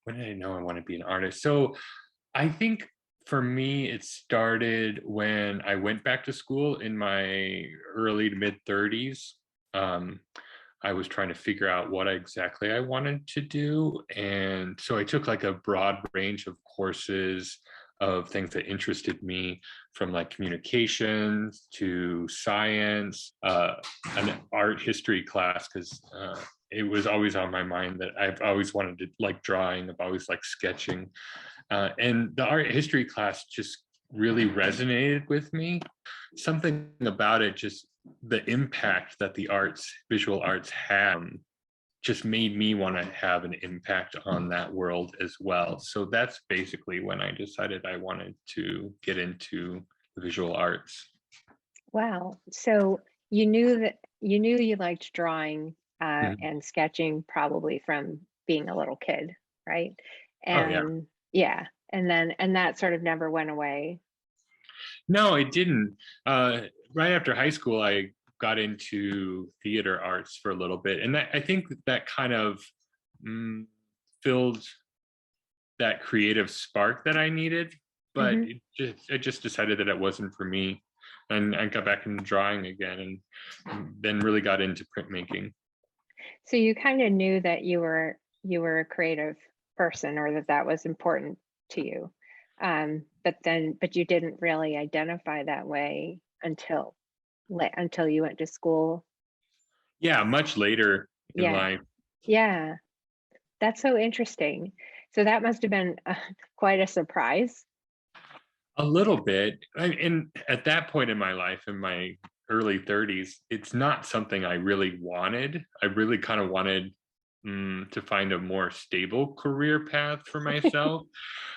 when did I know I want to be an artist? So I think for me, it started when I went back to school in my early to mid 30s. Um, I was trying to figure out what exactly I wanted to do. And so I took like a broad range of courses of things that interested me, from like communications to science, an art history class, because it was always on my mind that I've always wanted to like drawing, I've always like sketching. And the art history class just really resonated with me. Something about it, just the impact that the arts, visual arts have, just made me want to have an impact on that world as well. So that's basically when I decided I wanted to get into the visual arts. Wow. So you knew you liked drawing Mhm. and sketching probably from being a little kid, right? Oh yeah. And yeah, and that sort of never went away. No, it didn't. Right after high school, I got into theater arts for a little bit, and I think that kind of mm, filled that creative spark that I needed. But Hmm. I just decided that it wasn't for me, and I got back into drawing again, and then really got into printmaking. So you kind of knew that you were a creative person, or that that was important to you. But you didn't really identify that way until you went to school. Yeah, much later in Yeah. life. Yeah. That's so interesting. So that must have been quite a surprise. A little bit. And at that point in my life, in my early 30s, it's not something I really wanted. I really kind of wanted to find a more stable career path for myself.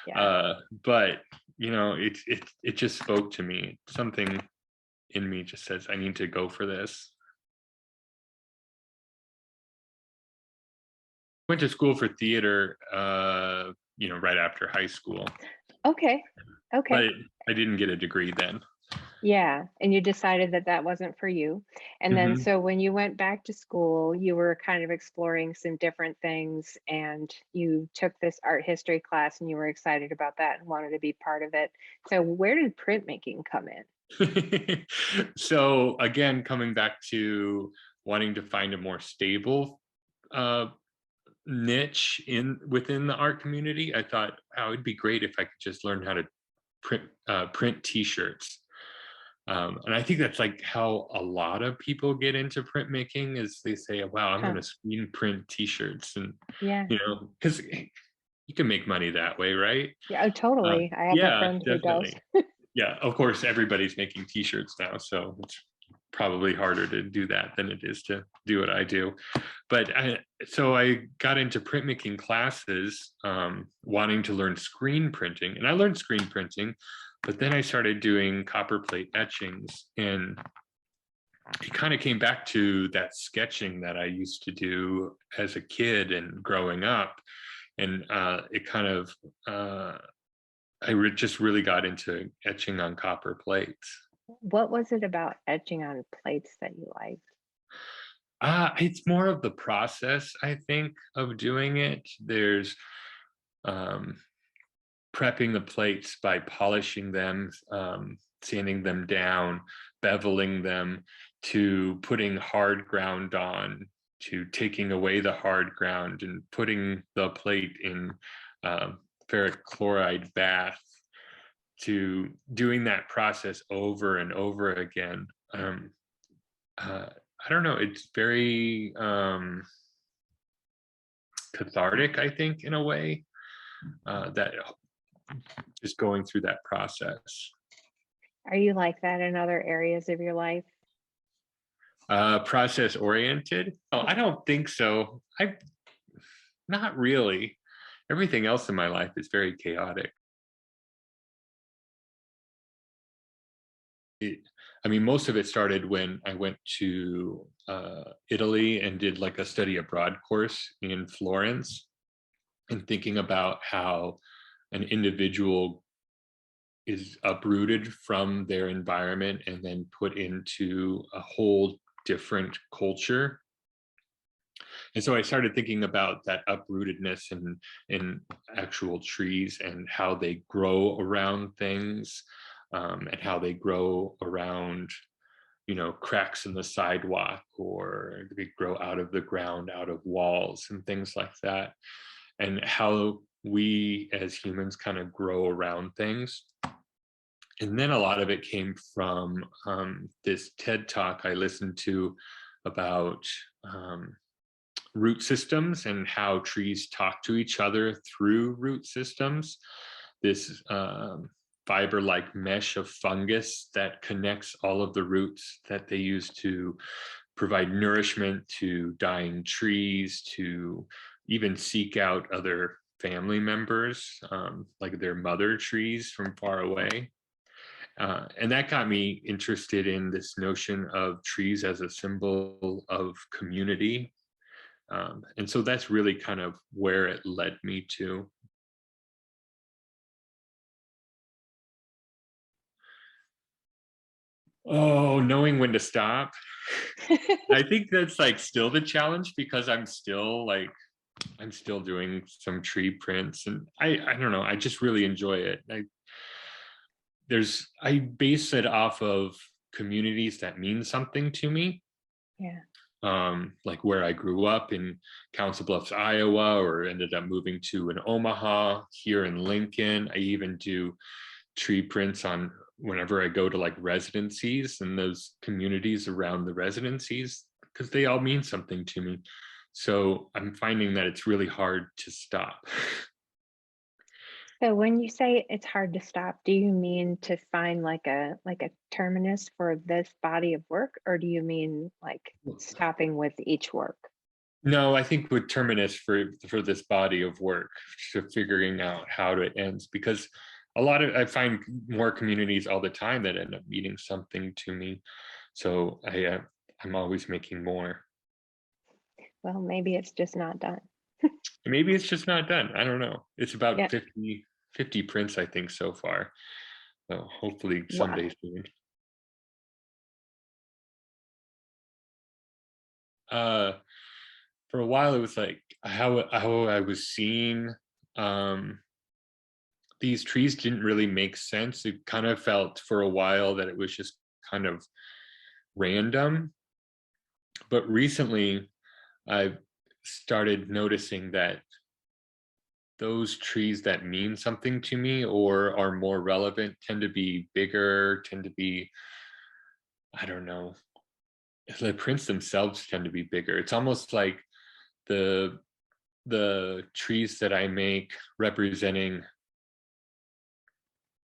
Yeah. But it just spoke to me. Something in me just says I need to go for this. Went to school for theater, right after high school, Okay. but Okay. I didn't get a degree then. Yeah. And you decided that that wasn't for you. And then Mhm. so when you went back to school, you were kind of exploring some different things, and you took this art history class and you were excited about that and wanted to be part of it. So where did printmaking come in? So again, coming back to wanting to find a more stable uh, niche in within the art community, I thought, oh, it'd be great if I could just learn how to print T-shirts. And I think that's like how a lot of people get into printmaking is they say, "Wow, I'm going Huh. to screen print T-shirts," and Yeah. because you can make money that way, right? Yeah. Oh, totally. I have a Yeah, friend who does. definitely. Yeah, of course, everybody's making T-shirts now, so it's probably harder to do that than it is to do what I do. So I got into printmaking classes, wanting to learn screen printing, and I learned screen printing, but then I started doing copper plate etchings, and it kind of came back to that sketching that I used to do as a kid and growing up, and it kind of just really got into etching on copper plates. What was it about etching on plates that you liked? It's more of the process, I think, of doing it. There's um, prepping the plates by polishing them, sanding them down, beveling them, to putting hard ground on, to taking away the hard ground and putting the plate in ferric chloride bath, to doing that process over and over again. Uh, I don't know. It's very cathartic, I think, in a way, that just going through that process. Are you like that in other areas of your life? Process oriented? Oh, I don't think so. I Not really. Everything else in my life is very chaotic. I mean, most of it started when I went to Italy and did like a study abroad course in Florence, and thinking about how an individual is uprooted from their environment and then put into a whole different culture. And so I started thinking about that uprootedness in actual trees and how they grow around things, and how they grow around, cracks in the sidewalk, or they grow out of the ground, out of walls and things like that. And how we as humans kind of grow around things. And then a lot of it came from this TED talk I listened to about root systems and how trees talk to each other through root systems. This fiber like mesh of fungus that connects all of the roots that they use to provide nourishment to dying trees, to even seek out other family members, like their mother trees from far away. And that got me interested in this notion of trees as a symbol of community. And so that's really kind of where it led me to. Oh, knowing when to stop. I think that's like still the challenge, because I'm still doing some tree prints, and I don't know, I just really enjoy it. I base it off of communities that mean something to me, Yeah. like where I grew up in Council Bluffs, Iowa, or ended up moving to an Omaha, here in Lincoln. I even do tree prints on whenever I go to like residencies and those communities around the residencies, because they all mean something to me. So I'm finding that it's really hard to stop. So when you say it's hard to stop, do you mean to find like a terminus for this body of work, or do you mean like stopping with each work? No, I think with terminus for this body of work, to figuring out how it ends, because I find more communities all the time that end up meaning something to me. So I'm always making more. Well, maybe it's just not done. Maybe it's just not done. I don't know. It's about Yeah. 50 prints, I think, so far. So hopefully Wow. someday soon. Uh, for a while, it was like how I was seeing um, these trees didn't really make sense. It kind of felt for a while that it was just kind of random. But recently, I've started noticing that those trees that mean something to me or are more relevant tend to be bigger, tend to be, I don't know, the prints themselves tend to be bigger. It's almost like the the trees that I make representing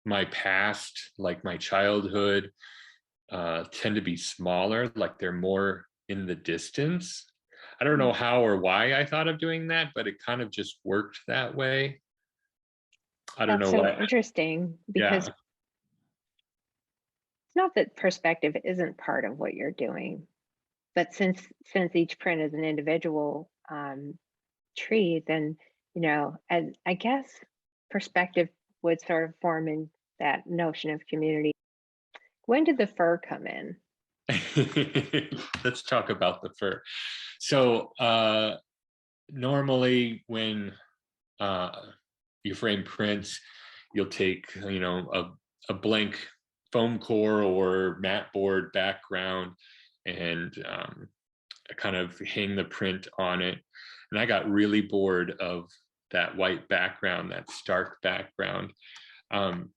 my past, like my childhood, tend to be smaller, like they're more in the distance. I don't know how or why I thought of doing that, but it kind of just worked that way. I don't That's know so why. interesting because Yeah. it's not that perspective isn't part of what you're doing, but since each print is an individual tree, then and I guess perspective would sort of form in that notion of community. When did the fur come in? Let's talk about the fur. So normally when uh, you frame prints, you'll take, a blank foam core or mat board background and kind of hang the print on it. And I got really bored of that white background, that stark background. Um,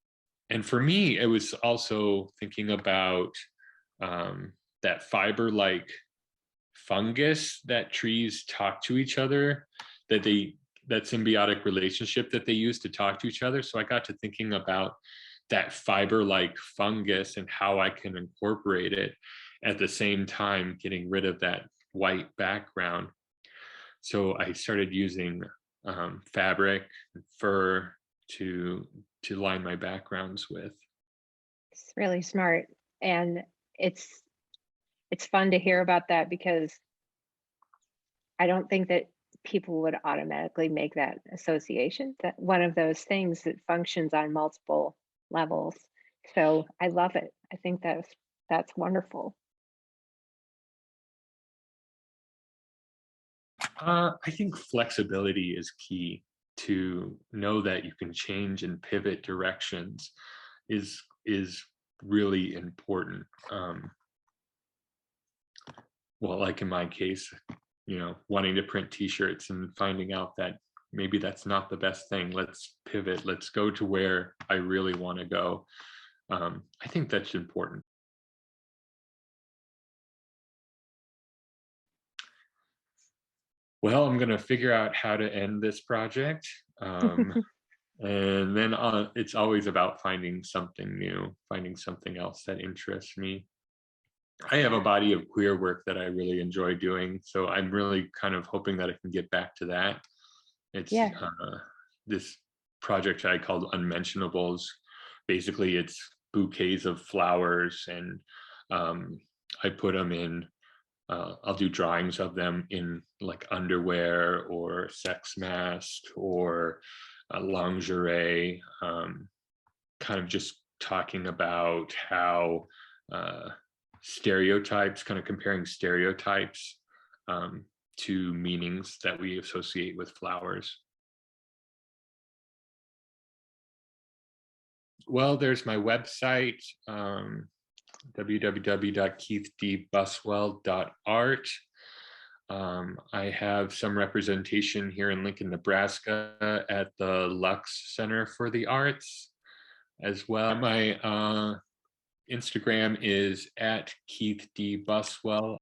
and for me, it was also thinking about that fiber like fungus that trees talk to each other, that symbiotic relationship that they use to talk to each other. So I got to thinking about that fiber like fungus and how I can incorporate it at the same time getting rid of that white background. So I started using fabric, fur to line my backgrounds with. It's really smart, and it's it's fun to hear about that because I don't think that people would automatically make that association, that one of those things that functions on multiple levels. So I love it. I think that's wonderful. I think flexibility is key. To know that you can change and pivot directions is really important. Well, like in my case, wanting to print T-shirts and finding out that maybe that's not the best thing. Let's pivot. Let's go to where I really want to go. I think that's important. Well, I'm gonna figure out how to end this project. And then it's always about finding something new, finding something else that interests me. I have a Yeah. body of queer work that I really enjoy doing, so I'm really kind of hoping that I can get back to that. It's Yeah. this project I called Unmentionables. Basically, it's bouquets of flowers, and um, I put them in. I'll do drawings of them in like underwear or sex mask or lingerie, kind of just talking about how uh, stereotypes, kind of comparing stereotypes um, to meanings that we associate with flowers. Well, there's my website, www.keithdbuswell.art. I have some representation here in Lincoln, Nebraska at the Lux Center for the Arts as well. My Instagram is at Keith D. Buswell.